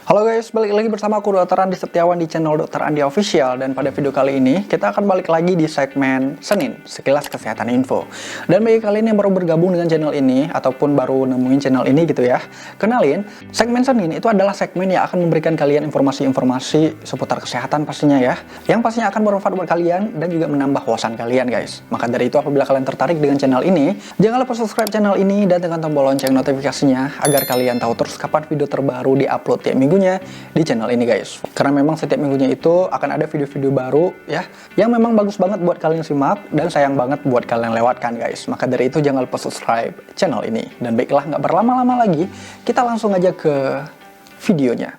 Halo guys, balik lagi bersama aku Dr. Andi Setiawan di channel Dr. Andi Official. Dan pada video kali ini kita akan balik lagi di segmen Senin, sekilas kesehatan info. Dan bagi kalian yang baru bergabung dengan channel ini ataupun baru nemuin channel ini gitu ya, kenalin, segmen Senin itu adalah segmen yang akan memberikan kalian informasi-informasi seputar kesehatan pastinya ya, yang pastinya akan bermanfaat buat kalian dan juga menambah wawasan kalian guys. Maka dari itu apabila kalian tertarik dengan channel ini, jangan lupa subscribe channel ini dan tekan tombol lonceng notifikasinya agar kalian tahu terus kapan video terbaru di-upload tiap minggunya di channel ini guys. Karena memang setiap minggunya itu akan ada video-video baru ya, yang memang bagus banget buat kalian simak dan sayang banget buat kalian lewatkan guys. Maka dari itu jangan lupa subscribe channel ini. Dan baiklah, nggak berlama-lama lagi, kita langsung aja ke videonya.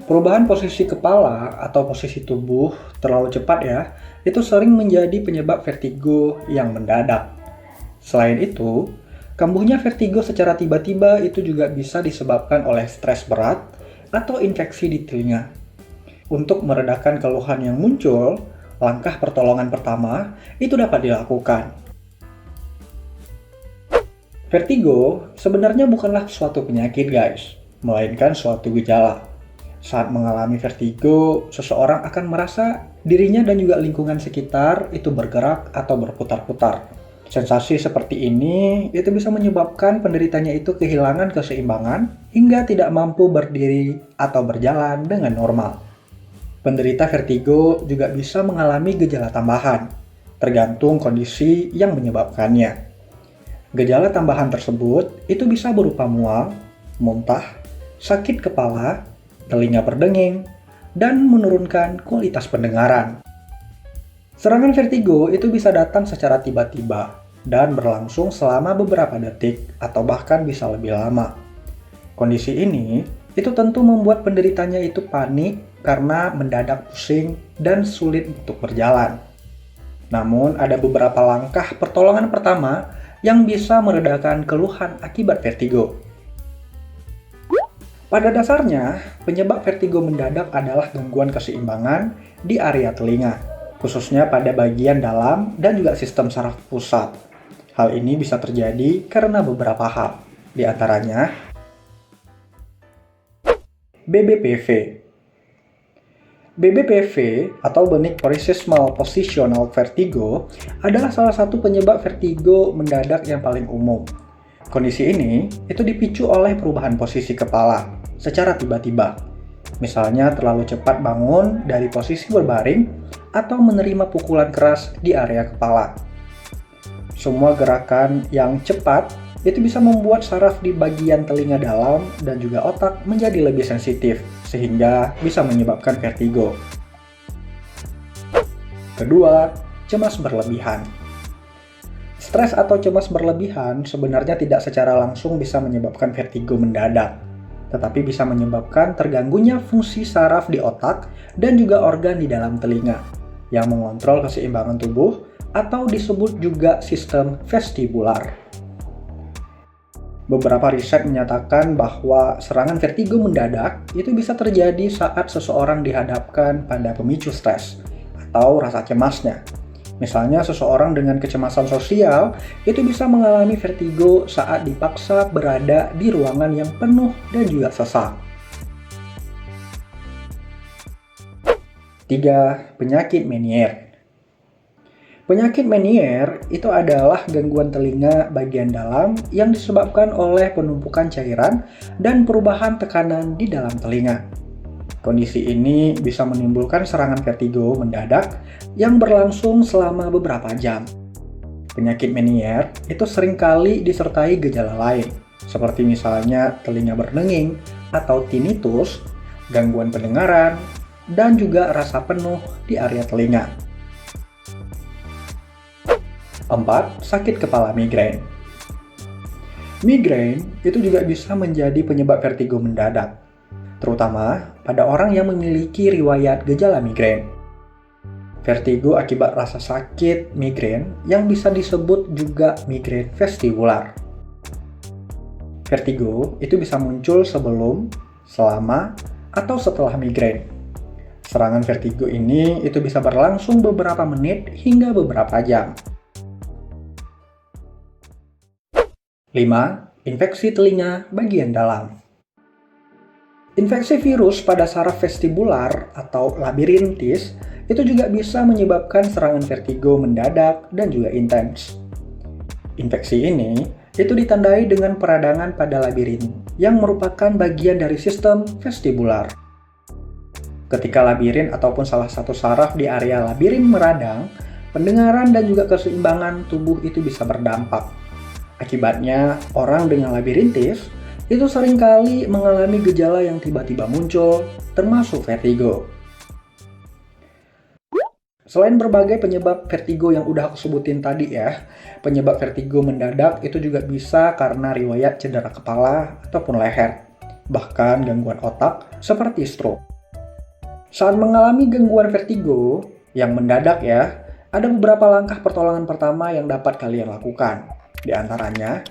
Perubahan posisi kepala atau posisi tubuh terlalu cepat ya, itu sering menjadi penyebab vertigo yang mendadak. Selain itu, kambuhnya vertigo secara tiba-tiba itu juga bisa disebabkan oleh stres berat atau infeksi di telinga. Untuk meredakan keluhan yang muncul, langkah pertolongan pertama itu dapat dilakukan. Vertigo sebenarnya bukanlah suatu penyakit guys, melainkan suatu gejala. Saat mengalami vertigo, seseorang akan merasa dirinya dan juga lingkungan sekitar itu bergerak atau berputar-putar. Sensasi seperti ini itu bisa menyebabkan penderitanya itu kehilangan keseimbangan hingga tidak mampu berdiri atau berjalan dengan normal. Penderita vertigo juga bisa mengalami gejala tambahan, tergantung kondisi yang menyebabkannya. Gejala tambahan tersebut itu bisa berupa mual, muntah, sakit kepala, telinga berdenging, dan menurunkan kualitas pendengaran. Serangan vertigo itu bisa datang secara tiba-tiba dan berlangsung selama beberapa detik atau bahkan bisa lebih lama. Kondisi ini itu tentu membuat penderitanya itu panik karena mendadak pusing dan sulit untuk berjalan. Namun ada beberapa langkah pertolongan pertama yang bisa meredakan keluhan akibat vertigo. Pada dasarnya, penyebab vertigo mendadak adalah gangguan keseimbangan di area telinga, khususnya pada bagian dalam dan juga sistem saraf pusat. Hal ini bisa terjadi karena beberapa hal, di antaranya BPPV. BPPV atau Benign Paroxysmal Positional Vertigo adalah salah satu penyebab vertigo mendadak yang paling umum. Kondisi ini itu dipicu oleh perubahan posisi kepala secara tiba-tiba. Misalnya terlalu cepat bangun dari posisi berbaring atau menerima pukulan keras di area kepala. Semua gerakan yang cepat itu bisa membuat saraf di bagian telinga dalam dan juga otak menjadi lebih sensitif sehingga bisa menyebabkan vertigo. Kedua, cemas berlebihan. Stres atau cemas berlebihan sebenarnya tidak secara langsung bisa menyebabkan vertigo mendadak, tetapi bisa menyebabkan terganggunya fungsi saraf di otak dan juga organ di dalam telinga yang mengontrol keseimbangan tubuh atau disebut juga sistem vestibular. Beberapa riset menyatakan bahwa serangan vertigo mendadak itu bisa terjadi saat seseorang dihadapkan pada pemicu stres atau rasa cemasnya. Misalnya seseorang dengan kecemasan sosial itu bisa mengalami vertigo saat dipaksa berada di ruangan yang penuh dan juga sesak. 3. Penyakit Meniere. Penyakit Meniere itu adalah gangguan telinga bagian dalam yang disebabkan oleh penumpukan cairan dan perubahan tekanan di dalam telinga. Kondisi ini bisa menimbulkan serangan vertigo mendadak yang berlangsung selama beberapa jam. Penyakit Meniere itu seringkali disertai gejala lain, seperti misalnya telinga berdenging atau tinnitus, gangguan pendengaran, dan juga rasa penuh di area telinga. 4. Sakit kepala migrain. Migrain itu juga bisa menjadi penyebab vertigo mendadak, terutama pada orang yang memiliki riwayat gejala migrain. Vertigo akibat rasa sakit migrain yang bisa disebut juga migrain vestibular. Vertigo itu bisa muncul sebelum, selama, atau setelah migrain. Serangan vertigo ini itu bisa berlangsung beberapa menit hingga beberapa jam. 5. Infeksi telinga bagian dalam. Infeksi virus pada saraf vestibular atau labirintis itu juga bisa menyebabkan serangan vertigo mendadak dan juga intens. Infeksi ini itu ditandai dengan peradangan pada labirin yang merupakan bagian dari sistem vestibular. Ketika labirin ataupun salah satu saraf di area labirin meradang, pendengaran dan juga keseimbangan tubuh itu bisa berdampak. Akibatnya, orang dengan labirintis itu seringkali mengalami gejala yang tiba-tiba muncul, termasuk vertigo. Selain berbagai penyebab vertigo yang udah aku sebutin tadi ya, penyebab vertigo mendadak itu juga bisa karena riwayat cedera kepala ataupun leher, bahkan gangguan otak seperti stroke. Saat mengalami gangguan vertigo yang mendadak ya, ada beberapa langkah pertolongan pertama yang dapat kalian lakukan. Di antaranya,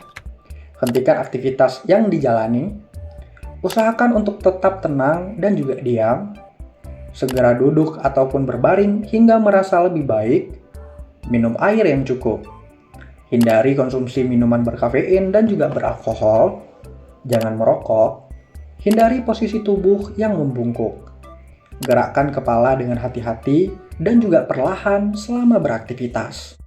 hentikan aktivitas yang dijalani, usahakan untuk tetap tenang dan juga diam, segera duduk ataupun berbaring hingga merasa lebih baik, minum air yang cukup, hindari konsumsi minuman berkafein dan juga beralkohol, jangan merokok, hindari posisi tubuh yang membungkuk, gerakkan kepala dengan hati-hati dan juga perlahan selama beraktivitas.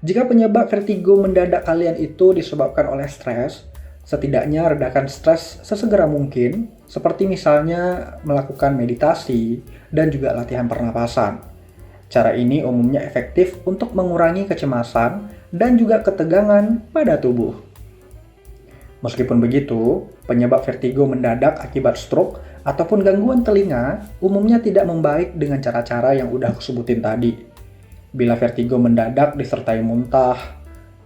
Jika penyebab vertigo mendadak kalian itu disebabkan oleh stres, setidaknya redakan stres sesegera mungkin, seperti misalnya melakukan meditasi dan juga latihan pernapasan. Cara ini umumnya efektif untuk mengurangi kecemasan dan juga ketegangan pada tubuh. Meskipun begitu, penyebab vertigo mendadak akibat stroke ataupun gangguan telinga umumnya tidak membaik dengan cara-cara yang udah aku sebutin tadi. Bila vertigo mendadak disertai muntah,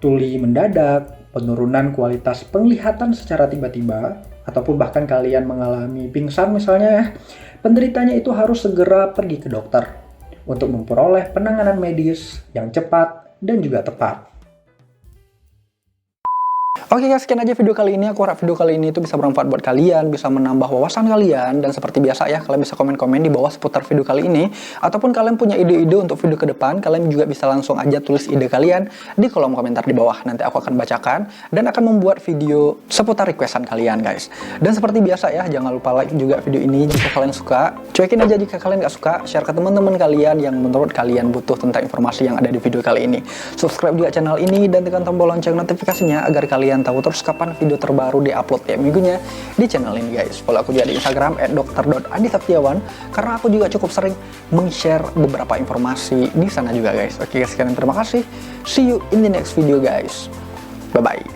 tuli mendadak, penurunan kualitas penglihatan secara tiba-tiba, ataupun bahkan kalian mengalami pingsan misalnya, penderitanya itu harus segera pergi ke dokter untuk memperoleh penanganan medis yang cepat dan juga tepat. Oke guys, sekian aja video kali ini. Aku harap video kali ini itu bisa bermanfaat buat kalian, bisa menambah wawasan kalian, dan seperti biasa ya, kalian bisa komen-komen di bawah seputar video kali ini, ataupun kalian punya ide-ide untuk video ke depan, kalian juga bisa langsung aja tulis ide kalian di kolom komentar di bawah. Nanti aku akan bacakan dan akan membuat video seputar requestan kalian guys. Dan seperti biasa ya, jangan lupa like juga video ini jika kalian suka. Cuekin aja jika kalian gak suka, share ke teman-teman kalian yang menurut kalian butuh tentang informasi yang ada di video kali ini. Subscribe juga channel ini dan tekan tombol lonceng notifikasinya agar kalian tahu terus kapan video terbaru diupload tiap minggunya di channel ini guys. Follow aku juga di Instagram @dokter.adisaptiawan karena aku juga cukup sering meng-share beberapa informasi di sana juga guys. Oke guys, sekian terima kasih. See you in the next video guys. Bye bye.